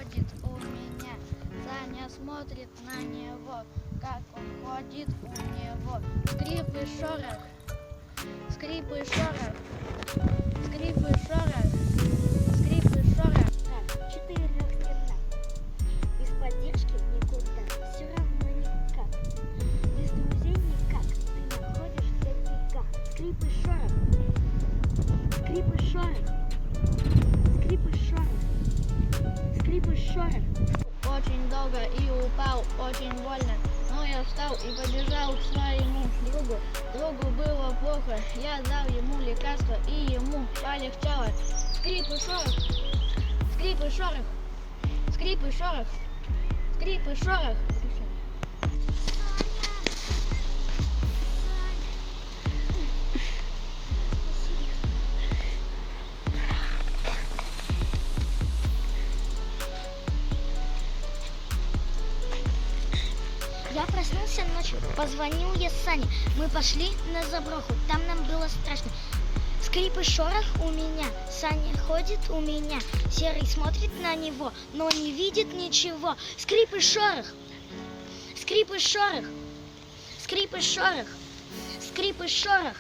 ходит у меня. Саня смотрит на него, как он ходит у него. Скрип и шорох, скрип и шорох, скрип и шорох, скрип и шорох. Так, 4 стена. Без поддержки никуда, все равно никак. Без друзей никак, ты находишься никак. Скрип и шорох, скрип и шорох, скрип и шорох, скрип и шорох. Очень долго и упал, очень больно. Но я встал и побежал к своему другу. Другу было плохо, я дал ему лекарство, и ему полегчало. Скрип и шорох, скрип и шорох, скрип и шорох, скрип и шорох. Я проснулся ночью, позвонил я Сане. Мы пошли на заброху, там нам было страшно. Скрип и шорох у меня, Саня ходит у меня. Серый смотрит на него, но не видит ничего. Скрип и шорох, скрип и шорох, скрип и шорох, скрип и шорох.